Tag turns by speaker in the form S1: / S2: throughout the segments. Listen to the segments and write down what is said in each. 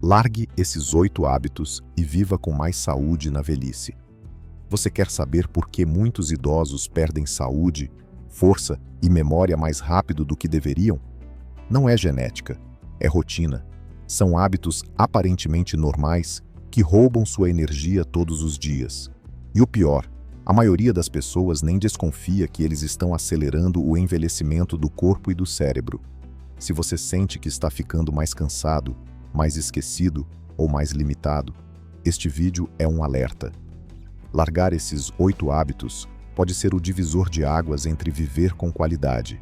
S1: Largue esses 8 hábitos e viva com mais saúde na velhice. Você quer saber por que muitos idosos perdem saúde, força e memória mais rápido do que deveriam? Não é genética, é rotina. São hábitos aparentemente normais que roubam sua energia todos os dias. E o pior, a maioria das pessoas nem desconfia que eles estão acelerando o envelhecimento do corpo e do cérebro. Se você sente que está ficando mais cansado, mais esquecido ou mais limitado, este vídeo é um alerta. Largar esses 8 hábitos pode ser o divisor de águas entre viver com qualidade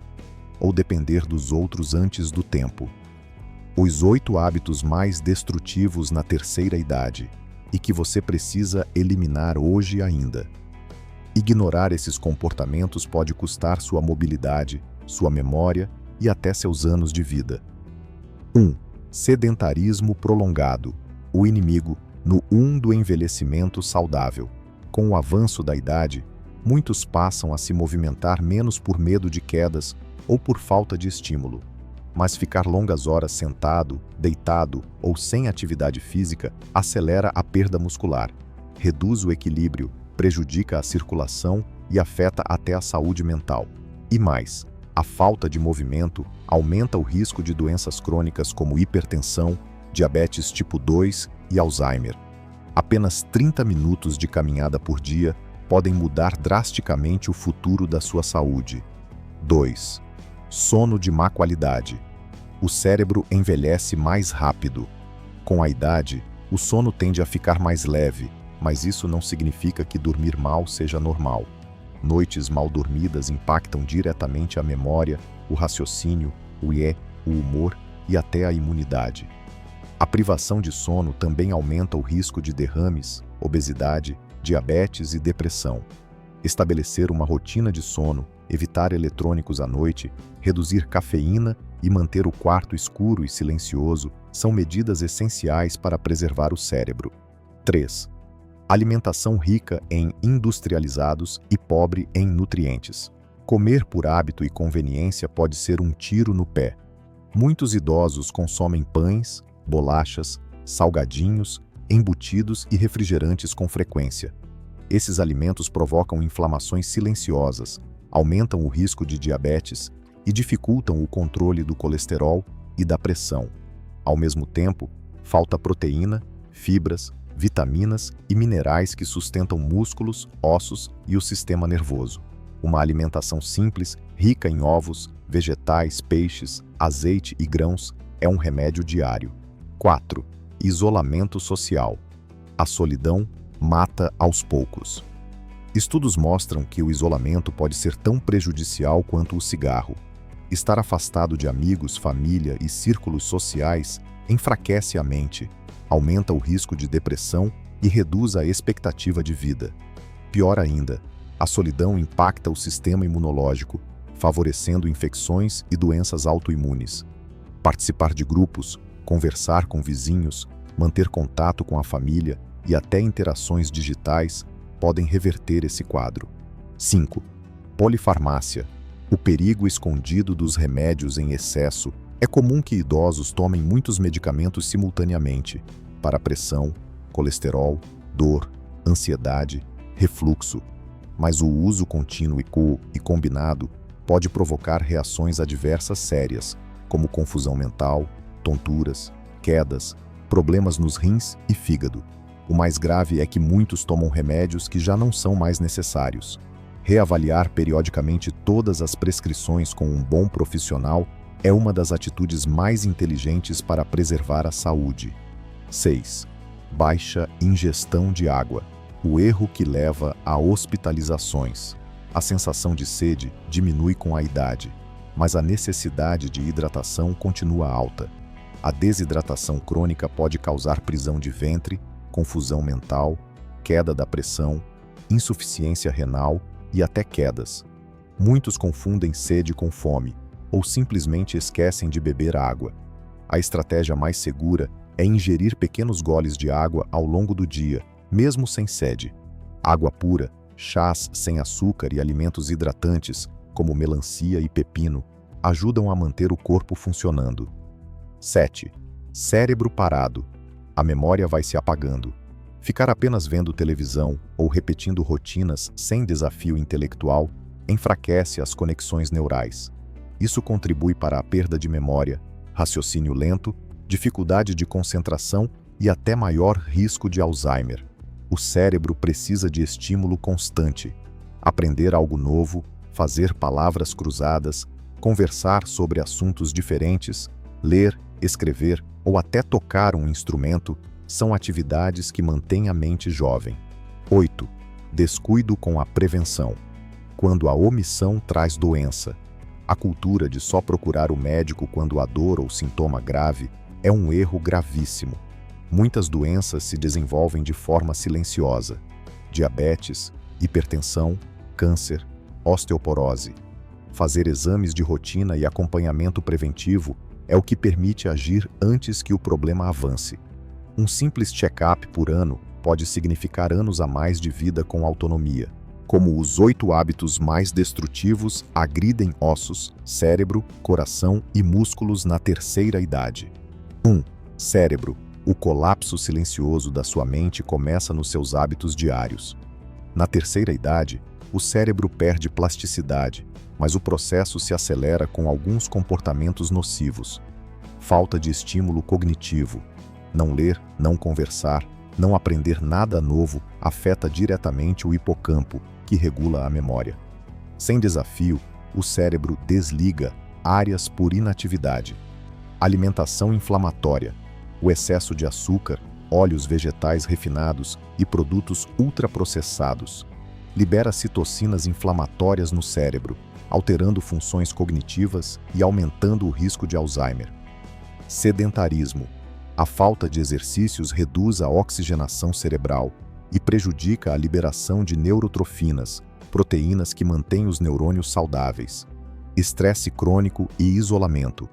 S1: ou depender dos outros antes do tempo. Os 8 hábitos mais destrutivos na terceira idade e que você precisa eliminar hoje ainda. Ignorar esses comportamentos pode custar sua mobilidade, sua memória e até seus anos de vida. 1. Sedentarismo prolongado. O inimigo no 1 do envelhecimento saudável. Com o avanço da idade, muitos passam a se movimentar menos por medo de quedas ou por falta de estímulo. Mas ficar longas horas sentado, deitado ou sem atividade física acelera a perda muscular, reduz o equilíbrio, prejudica a circulação e afeta até a saúde mental. E mais, a falta de movimento aumenta o risco de doenças crônicas como hipertensão, diabetes tipo 2 e Alzheimer. Apenas 30 minutos de caminhada por dia podem mudar drasticamente o futuro da sua saúde. 2. Sono de má qualidade. O cérebro envelhece mais rápido. Com a idade, o sono tende a ficar mais leve, mas isso não significa que dormir mal seja normal. Noites mal dormidas impactam diretamente a memória, o raciocínio, o humor e até a imunidade. A privação de sono também aumenta o risco de derrames, obesidade, diabetes e depressão. Estabelecer uma rotina de sono, evitar eletrônicos à noite, reduzir cafeína e manter o quarto escuro e silencioso são medidas essenciais para preservar o cérebro. 3. Alimentação rica em industrializados e pobre em nutrientes. Comer por hábito e conveniência pode ser um tiro no pé. Muitos idosos consomem pães, bolachas, salgadinhos, embutidos e refrigerantes com frequência. Esses alimentos provocam inflamações silenciosas, aumentam o risco de diabetes e dificultam o controle do colesterol e da pressão. Ao mesmo tempo, falta proteína, fibras, vitaminas e minerais que sustentam músculos, ossos e o sistema nervoso. Uma alimentação simples, rica em ovos, vegetais, peixes, azeite e grãos é um remédio diário. 4. Isolamento social. A solidão mata aos poucos. Estudos mostram que o isolamento pode ser tão prejudicial quanto o cigarro. Estar afastado de amigos, família e círculos sociais enfraquece a mente, aumenta o risco de depressão e reduz a expectativa de vida. Pior ainda, a solidão impacta o sistema imunológico, favorecendo infecções e doenças autoimunes. Participar de grupos, conversar com vizinhos, manter contato com a família e até interações digitais podem reverter esse quadro. 5. Polifarmácia. O perigo escondido dos remédios em excesso. É comum que idosos tomem muitos medicamentos simultaneamente, para pressão, colesterol, dor, ansiedade, refluxo. Mas o uso contínuo e combinado pode provocar reações adversas sérias, como confusão mental, tonturas, quedas, problemas nos rins e fígado. O mais grave é que muitos tomam remédios que já não são mais necessários. Reavaliar periodicamente todas as prescrições com um bom profissional é uma das atitudes mais inteligentes para preservar a saúde. 6. Baixa ingestão de água. O erro que leva a hospitalizações. A sensação de sede diminui com a idade, mas a necessidade de hidratação continua alta. A desidratação crônica pode causar prisão de ventre, confusão mental, queda da pressão, insuficiência renal e até quedas. Muitos confundem sede com fome, ou simplesmente esquecem de beber água. A estratégia mais segura é ingerir pequenos goles de água ao longo do dia, mesmo sem sede. Água pura, chás sem açúcar e alimentos hidratantes, como melancia e pepino, ajudam a manter o corpo funcionando. 7. Cérebro parado. a memória vai se apagando. Ficar apenas vendo televisão ou repetindo rotinas sem desafio intelectual enfraquece as conexões neurais. Isso contribui para a perda de memória, raciocínio lento, dificuldade de concentração e até maior risco de Alzheimer. O cérebro precisa de estímulo constante. Aprender algo novo, fazer palavras cruzadas, conversar sobre assuntos diferentes, ler, escrever ou até tocar um instrumento são atividades que mantêm a mente jovem. 8. Descuido com a prevenção. Quando a omissão traz doença. A cultura de só procurar o médico quando há dor ou sintoma grave é um erro gravíssimo. Muitas doenças se desenvolvem de forma silenciosa. Diabetes, hipertensão, câncer, osteoporose. Fazer exames de rotina e acompanhamento preventivo é o que permite agir antes que o problema avance. Um simples check-up por ano pode significar anos a mais de vida com autonomia. Como os 8 hábitos mais destrutivos agridem ossos, cérebro, coração e músculos na terceira idade. 1. Cérebro. O colapso silencioso da sua mente começa nos seus hábitos diários. Na terceira idade, o cérebro perde plasticidade, mas o processo se acelera com alguns comportamentos nocivos. Falta de estímulo cognitivo. Não ler, não conversar, não aprender nada novo afeta diretamente o hipocampo, que regula a memória. Sem desafio, o cérebro desliga áreas por inatividade. Alimentação inflamatória. O excesso de açúcar, óleos vegetais refinados e produtos ultraprocessados libera citocinas inflamatórias no cérebro, alterando funções cognitivas e aumentando o risco de Alzheimer. Sedentarismo. A falta de exercícios reduz a oxigenação cerebral e prejudica a liberação de neurotrofinas, proteínas que mantêm os neurônios saudáveis. Estresse crônico e isolamento.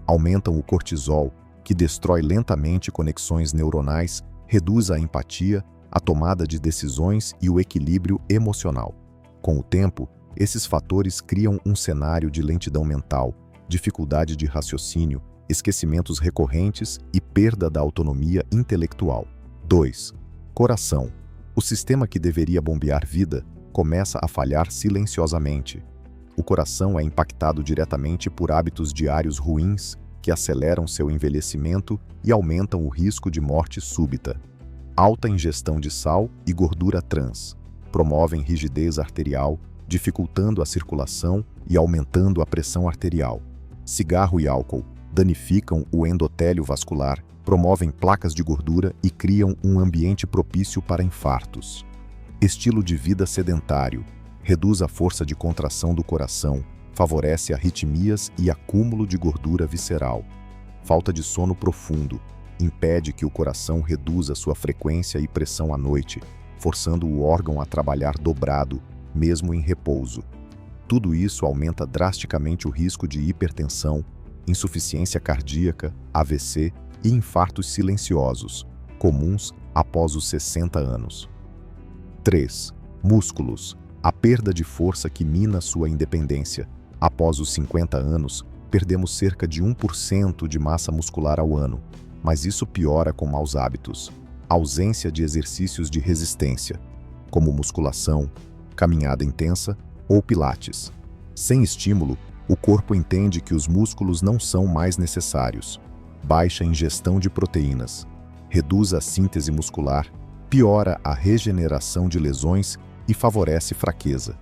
S1: Aumentam o cortisol, que destrói lentamente conexões neuronais, reduz a empatia, a tomada de decisões e o equilíbrio emocional. Com o tempo, esses fatores criam um cenário de lentidão mental, dificuldade de raciocínio, esquecimentos recorrentes e perda da autonomia intelectual. 2. Coração. O sistema que deveria bombear vida começa a falhar silenciosamente. O coração é impactado diretamente por hábitos diários ruins que aceleram seu envelhecimento e aumentam o risco de morte súbita. Alta ingestão de sal e gordura trans promovem rigidez arterial, dificultando a circulação e aumentando a pressão arterial. Cigarro e álcool danificam o endotélio vascular, promovem placas de gordura e criam um ambiente propício para infartos. Estilo de vida sedentário reduz a força de contração do coração, favorece arritmias e acúmulo de gordura visceral. Falta de sono profundo impede que o coração reduza sua frequência e pressão à noite, forçando o órgão a trabalhar dobrado, mesmo em repouso. Tudo isso aumenta drasticamente o risco de hipertensão, insuficiência cardíaca, AVC e infartos silenciosos, comuns após os 60 anos. 3. Músculos. A perda de força que mina sua independência. Após os 50 anos, perdemos cerca de 1% de massa muscular ao ano, mas isso piora com maus hábitos. Ausência de exercícios de resistência, como musculação, caminhada intensa ou pilates. Sem estímulo, o corpo entende que os músculos não são mais necessários. Baixa ingestão de proteínas, reduz a síntese muscular, piora a regeneração de lesões e favorece fraqueza.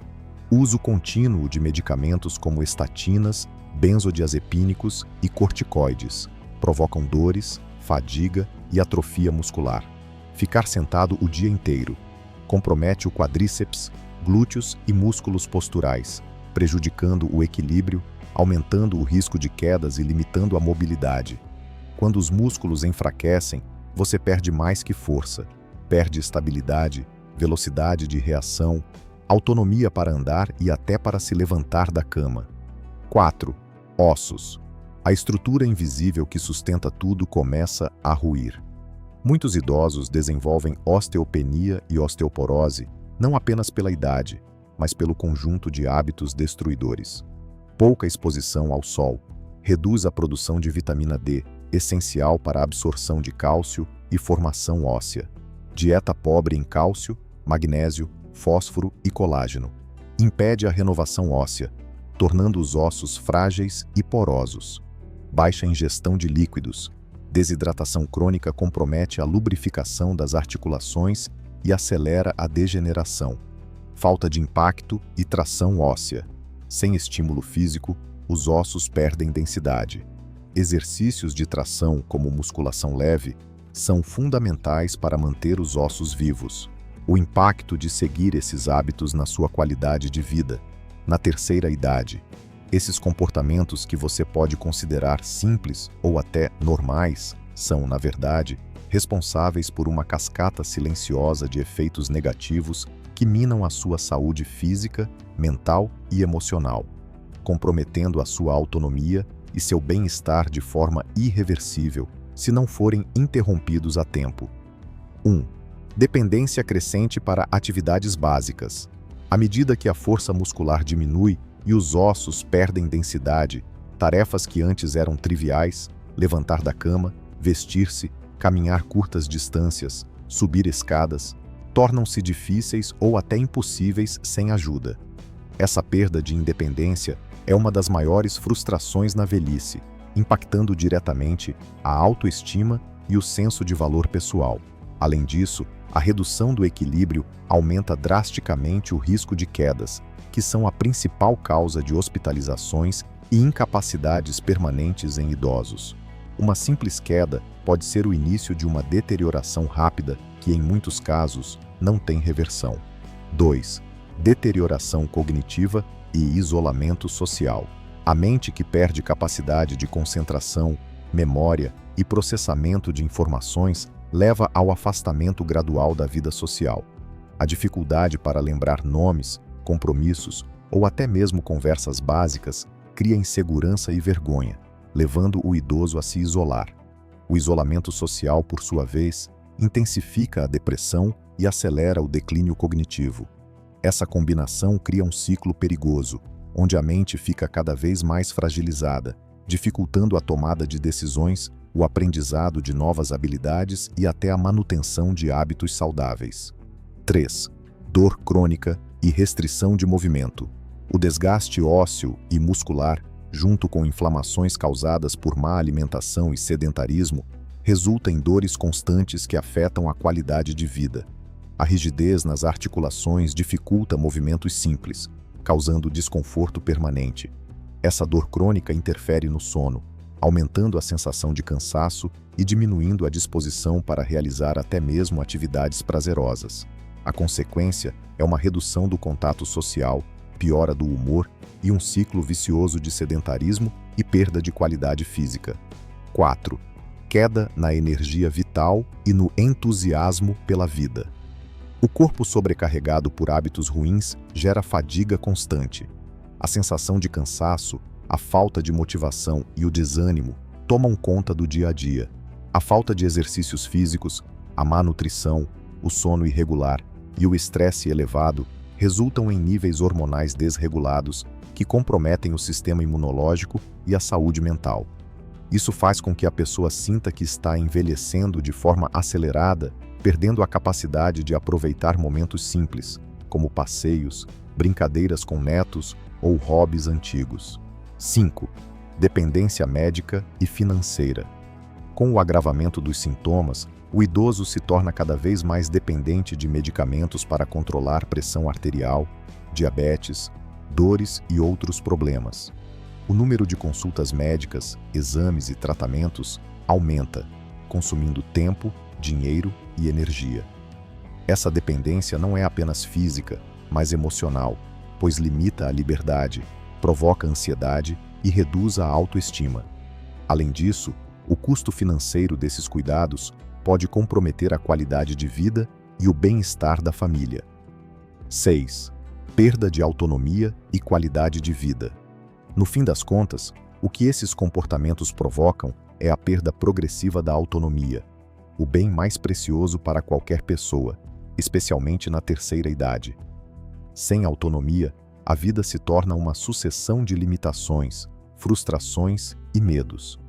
S1: Uso contínuo de medicamentos como estatinas, benzodiazepínicos e corticoides provocam dores, fadiga e atrofia muscular. Ficar sentado o dia inteiro compromete o quadríceps, glúteos e músculos posturais, prejudicando o equilíbrio, aumentando o risco de quedas e limitando a mobilidade. Quando os músculos enfraquecem, você perde mais que força, perde estabilidade, velocidade de reação, autonomia para andar e até para se levantar da cama. 4. Ossos. A estrutura invisível que sustenta tudo começa a ruir. Muitos idosos desenvolvem osteopenia e osteoporose, não apenas pela idade, mas pelo conjunto de hábitos destruidores. Pouca exposição ao sol reduz a produção de vitamina D, essencial para a absorção de cálcio e formação óssea. Dieta pobre em cálcio, magnésio, fósforo e colágeno. Impede a renovação óssea, tornando os ossos frágeis e porosos. Baixa ingestão de líquidos. Desidratação crônica compromete a lubrificação das articulações e acelera a degeneração. Falta de impacto e tração óssea. Sem estímulo físico, os ossos perdem densidade. Exercícios de tração, como musculação leve, são fundamentais para manter os ossos vivos. O impacto de seguir esses hábitos na sua qualidade de vida. Na terceira idade, esses comportamentos que você pode considerar simples ou até normais são, na verdade, responsáveis por uma cascata silenciosa de efeitos negativos que minam a sua saúde física, mental e emocional, comprometendo a sua autonomia e seu bem-estar de forma irreversível se não forem interrompidos a tempo. 1. Dependência crescente para atividades básicas. À medida que a força muscular diminui e os ossos perdem densidade, tarefas que antes eram triviais, levantar da cama, vestir-se, caminhar curtas distâncias, subir escadas, tornam-se difíceis ou até impossíveis sem ajuda. Essa perda de independência é uma das maiores frustrações na velhice, impactando diretamente a autoestima e o senso de valor pessoal. Além disso, a redução do equilíbrio aumenta drasticamente o risco de quedas, que são a principal causa de hospitalizações e incapacidades permanentes em idosos. Uma simples queda pode ser o início de uma deterioração rápida que, em muitos casos, não tem reversão. 2. Deterioração cognitiva e isolamento social. A mente que perde capacidade de concentração, memória e processamento de informações leva ao afastamento gradual da vida social. A dificuldade para lembrar nomes, compromissos ou até mesmo conversas básicas cria insegurança e vergonha, levando o idoso a se isolar. O isolamento social, por sua vez, intensifica a depressão e acelera o declínio cognitivo. Essa combinação cria um ciclo perigoso, onde a mente fica cada vez mais fragilizada, dificultando a tomada de decisões, o aprendizado de novas habilidades e até a manutenção de hábitos saudáveis. 3. Dor crônica e restrição de movimento. O desgaste ósseo e muscular, junto com inflamações causadas por má alimentação e sedentarismo, resulta em dores constantes que afetam a qualidade de vida. A rigidez nas articulações dificulta movimentos simples, causando desconforto permanente. Essa dor crônica interfere no sono, aumentando a sensação de cansaço e diminuindo a disposição para realizar até mesmo atividades prazerosas. A consequência é uma redução do contato social, piora do humor e um ciclo vicioso de sedentarismo e perda de qualidade física. 4. Queda na energia vital e no entusiasmo pela vida. O corpo sobrecarregado por hábitos ruins gera fadiga constante. A sensação de cansaço, a falta de motivação e o desânimo tomam conta do dia a dia. A falta de exercícios físicos, a má nutrição, o sono irregular e o estresse elevado resultam em níveis hormonais desregulados que comprometem o sistema imunológico e a saúde mental. Isso faz com que a pessoa sinta que está envelhecendo de forma acelerada, perdendo a capacidade de aproveitar momentos simples, como passeios, brincadeiras com netos ou hobbies antigos. 5. Dependência médica e financeira. Com o agravamento dos sintomas, o idoso se torna cada vez mais dependente de medicamentos para controlar pressão arterial, diabetes, dores e outros problemas. O número de consultas médicas, exames e tratamentos aumenta, consumindo tempo, dinheiro e energia. Essa dependência não é apenas física, mas emocional, pois limita a liberdade, provoca ansiedade e reduz a autoestima. Além disso, o custo financeiro desses cuidados pode comprometer a qualidade de vida e o bem-estar da família. 6. Perda de autonomia e qualidade de vida. No fim das contas, o que esses comportamentos provocam é a perda progressiva da autonomia, o bem mais precioso para qualquer pessoa, especialmente na terceira idade. Sem autonomia, a vida se torna uma sucessão de limitações, frustrações e medos.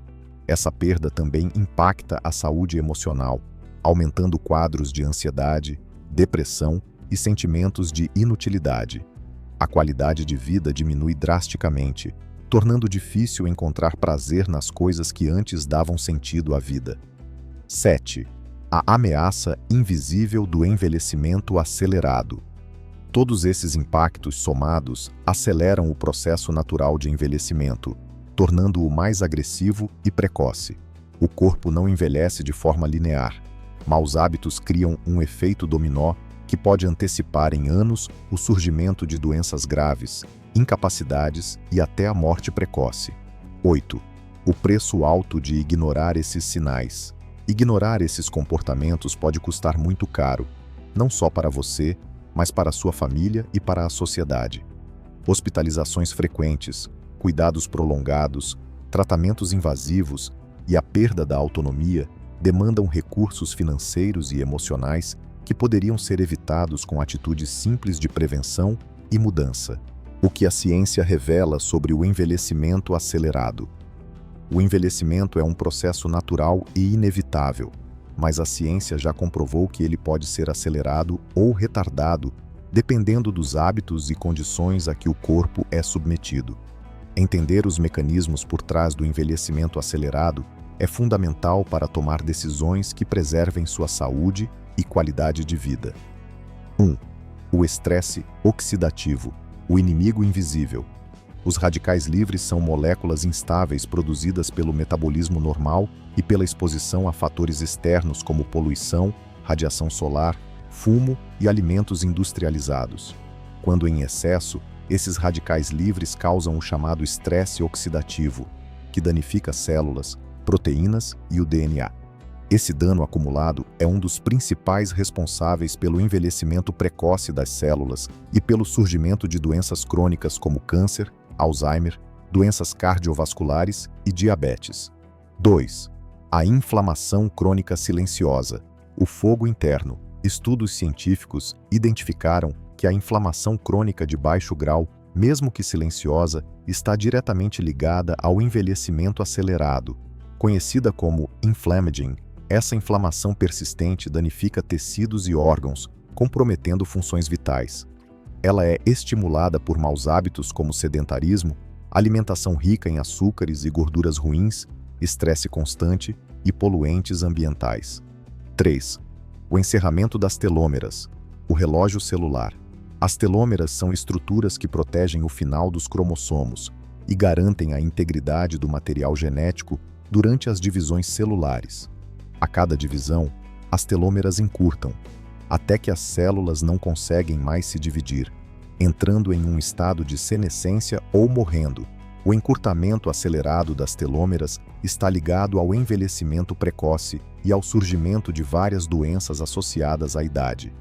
S1: Essa perda também impacta a saúde emocional, aumentando quadros de ansiedade, depressão e sentimentos de inutilidade. A qualidade de vida diminui drasticamente, tornando difícil encontrar prazer nas coisas que antes davam sentido à vida. 7. A ameaça invisível do envelhecimento acelerado. Todos esses impactos somados aceleram o processo natural de envelhecimento, tornando-o mais agressivo e precoce. O corpo não envelhece de forma linear. Maus hábitos criam um efeito dominó que pode antecipar em anos o surgimento de doenças graves, incapacidades e até a morte precoce. 8. O preço alto de ignorar esses sinais. Ignorar esses comportamentos pode custar muito caro, não só para você, mas para a sua família e para a sociedade. Hospitalizações frequentes, cuidados prolongados, tratamentos invasivos e a perda da autonomia demandam recursos financeiros e emocionais que poderiam ser evitados com atitudes simples de prevenção e mudança. O que a ciência revela sobre o envelhecimento acelerado. O envelhecimento é um processo natural e inevitável, mas a ciência já comprovou que ele pode ser acelerado ou retardado, dependendo dos hábitos e condições a que o corpo é submetido. Entender os mecanismos por trás do envelhecimento acelerado é fundamental para tomar decisões que preservem sua saúde e qualidade de vida. 1. O estresse oxidativo, o inimigo invisível. Os radicais livres são moléculas instáveis produzidas pelo metabolismo normal e pela exposição a fatores externos como poluição, radiação solar, fumo e alimentos industrializados. Quando em excesso, esses radicais livres causam o chamado estresse oxidativo, que danifica células, proteínas e o DNA. Esse dano acumulado é um dos principais responsáveis pelo envelhecimento precoce das células e pelo surgimento de doenças crônicas como câncer, Alzheimer, doenças cardiovasculares e diabetes. 2. A inflamação crônica silenciosa, o fogo interno. Estudos científicos identificaram que a inflamação crônica de baixo grau, mesmo que silenciosa, está diretamente ligada ao envelhecimento acelerado. Conhecida como inflammaging, essa inflamação persistente danifica tecidos e órgãos, comprometendo funções vitais. Ela é estimulada por maus hábitos como sedentarismo, alimentação rica em açúcares e gorduras ruins, estresse constante e poluentes ambientais. 3. O encerramento das telômeras, o relógio celular. As telômeras são estruturas que protegem o final dos cromossomos e garantem a integridade do material genético durante as divisões celulares. A cada divisão, as telômeras encurtam, até que as células não conseguem mais se dividir, entrando em um estado de senescência ou morrendo. O encurtamento acelerado das telômeras está ligado ao envelhecimento precoce e ao surgimento de várias doenças associadas à idade.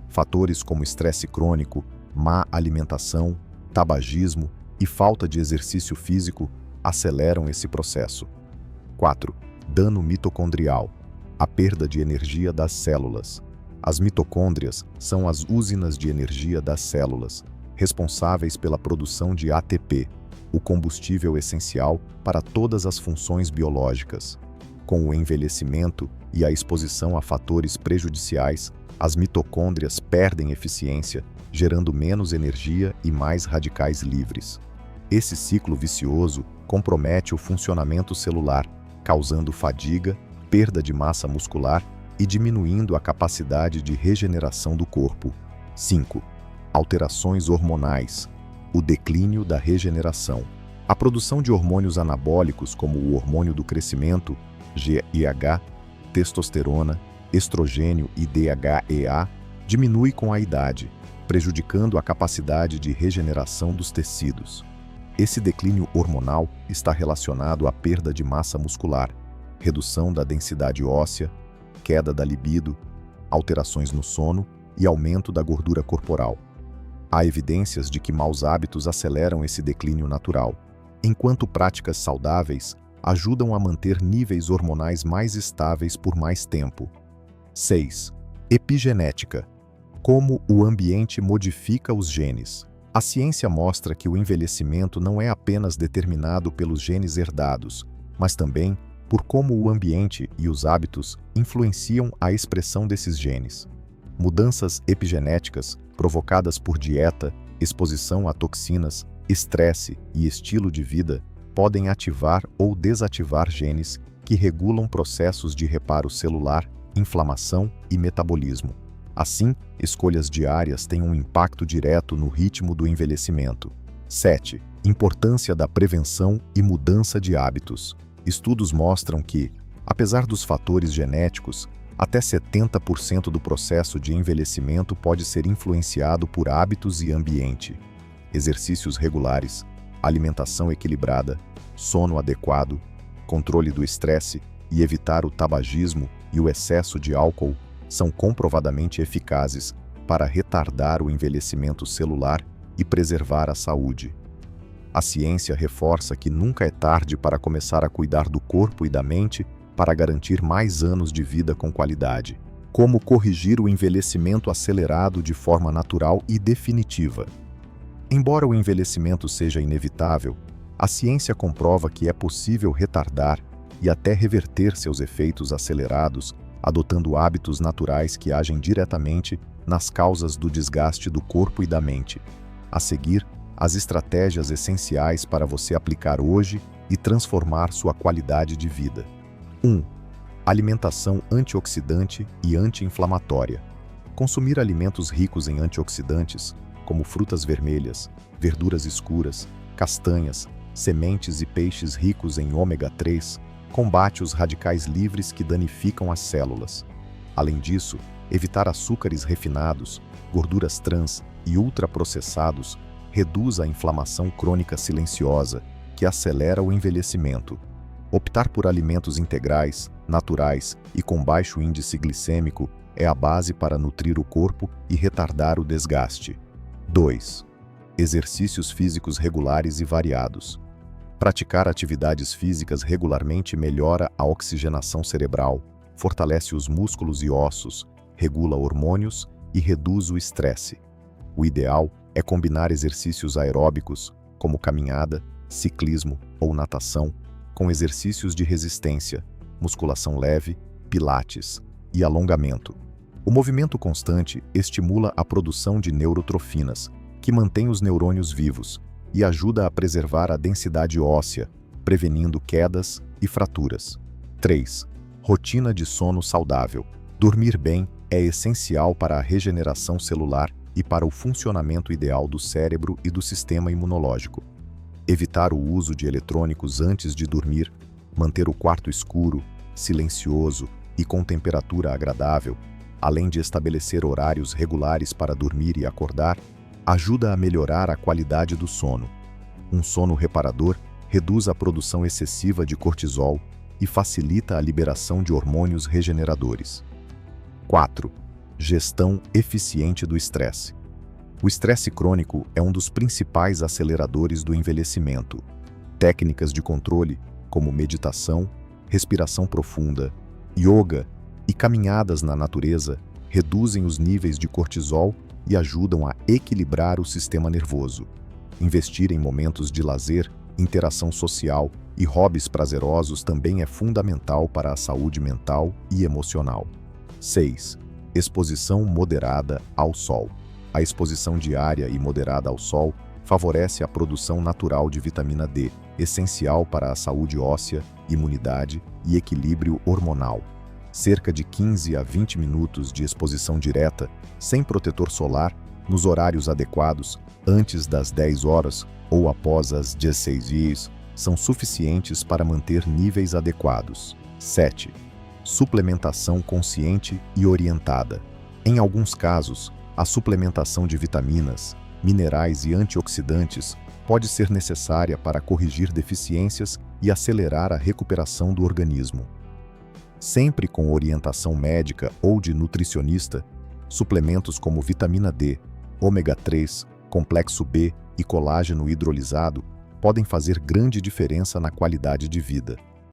S1: Fatores como estresse crônico, má alimentação, tabagismo e falta de exercício físico aceleram esse processo. 4. Dano mitocondrial, a perda de energia das células. As mitocôndrias são as usinas de energia das células, responsáveis pela produção de ATP, o combustível essencial para todas as funções biológicas. Com o envelhecimento e a exposição a fatores prejudiciais, as mitocôndrias perdem eficiência, gerando menos energia e mais radicais livres. Esse ciclo vicioso compromete o funcionamento celular, causando fadiga, perda de massa muscular e diminuindo a capacidade de regeneração do corpo. 5. Alterações hormonais, o declínio da regeneração. A produção de hormônios anabólicos como o hormônio do crescimento, GIH, testosterona, estrogênio e DHEA, diminui com a idade, prejudicando a capacidade de regeneração dos tecidos. Esse declínio hormonal está relacionado à perda de massa muscular, redução da densidade óssea, queda da libido, alterações no sono e aumento da gordura corporal. Há evidências de que maus hábitos aceleram esse declínio natural, enquanto práticas saudáveis ajudam a manter níveis hormonais mais estáveis por mais tempo. 6. Epigenética. Como o ambiente modifica os genes. A ciência mostra que o envelhecimento não é apenas determinado pelos genes herdados, mas também por como o ambiente e os hábitos influenciam a expressão desses genes. Mudanças epigenéticas provocadas por dieta, exposição a toxinas, estresse e estilo de vida podem ativar ou desativar genes que regulam processos de reparo celular, inflamação e metabolismo. Assim, escolhas diárias têm um impacto direto no ritmo do envelhecimento. 7. Importância da prevenção e mudança de hábitos. Estudos mostram que, apesar dos fatores genéticos, até 70% do processo de envelhecimento pode ser influenciado por hábitos e ambiente. Exercícios regulares, alimentação equilibrada, sono adequado, controle do estresse e evitar o tabagismo e o excesso de álcool são comprovadamente eficazes para retardar o envelhecimento celular e preservar a saúde. A ciência reforça que nunca é tarde para começar a cuidar do corpo e da mente para garantir mais anos de vida com qualidade. Como corrigir o envelhecimento acelerado de forma natural e definitiva? Embora o envelhecimento seja inevitável, a ciência comprova que é possível retardar e até reverter seus efeitos acelerados, adotando hábitos naturais que agem diretamente nas causas do desgaste do corpo e da mente. A seguir, as estratégias essenciais para você aplicar hoje e transformar sua qualidade de vida. 1. Alimentação antioxidante e anti-inflamatória. Consumir alimentos ricos em antioxidantes, como frutas vermelhas, verduras escuras, castanhas, sementes e peixes ricos em ômega 3, combate os radicais livres que danificam as células. Além disso, evitar açúcares refinados, gorduras trans e ultraprocessados reduz a inflamação crônica silenciosa, que acelera o envelhecimento. Optar por alimentos integrais, naturais e com baixo índice glicêmico é a base para nutrir o corpo e retardar o desgaste. 2. Exercícios físicos regulares e variados. Praticar atividades físicas regularmente melhora a oxigenação cerebral, fortalece os músculos e ossos, regula hormônios e reduz o estresse. O ideal é combinar exercícios aeróbicos, como caminhada, ciclismo ou natação, com exercícios de resistência, musculação leve, pilates e alongamento. O movimento constante estimula a produção de neurotrofinas, que mantém os neurônios vivos e ajuda a preservar a densidade óssea, prevenindo quedas e fraturas. 3. Rotina de sono saudável. Dormir bem é essencial para a regeneração celular e para o funcionamento ideal do cérebro e do sistema imunológico. Evitar o uso de eletrônicos antes de dormir, manter o quarto escuro, silencioso e com temperatura agradável, além de estabelecer horários regulares para dormir e acordar, ajuda a melhorar a qualidade do sono. Um sono reparador reduz a produção excessiva de cortisol e facilita a liberação de hormônios regeneradores. 4. Gestão eficiente do estresse. O estresse crônico é um dos principais aceleradores do envelhecimento. Técnicas de controle, como meditação, respiração profunda, yoga e caminhadas na natureza, reduzem os níveis de cortisol e ajudam a equilibrar o sistema nervoso. Investir em momentos de lazer, interação social e hobbies prazerosos também é fundamental para a saúde mental e emocional. 6. Exposição moderada ao sol. A exposição diária e moderada ao sol favorece a produção natural de vitamina D, essencial para a saúde óssea, imunidade e equilíbrio hormonal. Cerca de 15 a 20 minutos de exposição direta, sem protetor solar, nos horários adequados, antes das 10 horas ou após as 16 horas, são suficientes para manter níveis adequados. 7. Suplementação consciente e orientada. Em alguns casos, a suplementação de vitaminas, minerais e antioxidantes pode ser necessária para corrigir deficiências e acelerar a recuperação do organismo. Sempre com orientação médica ou de nutricionista, suplementos como vitamina D, ômega 3, complexo B e colágeno hidrolisado podem fazer grande diferença na qualidade de vida.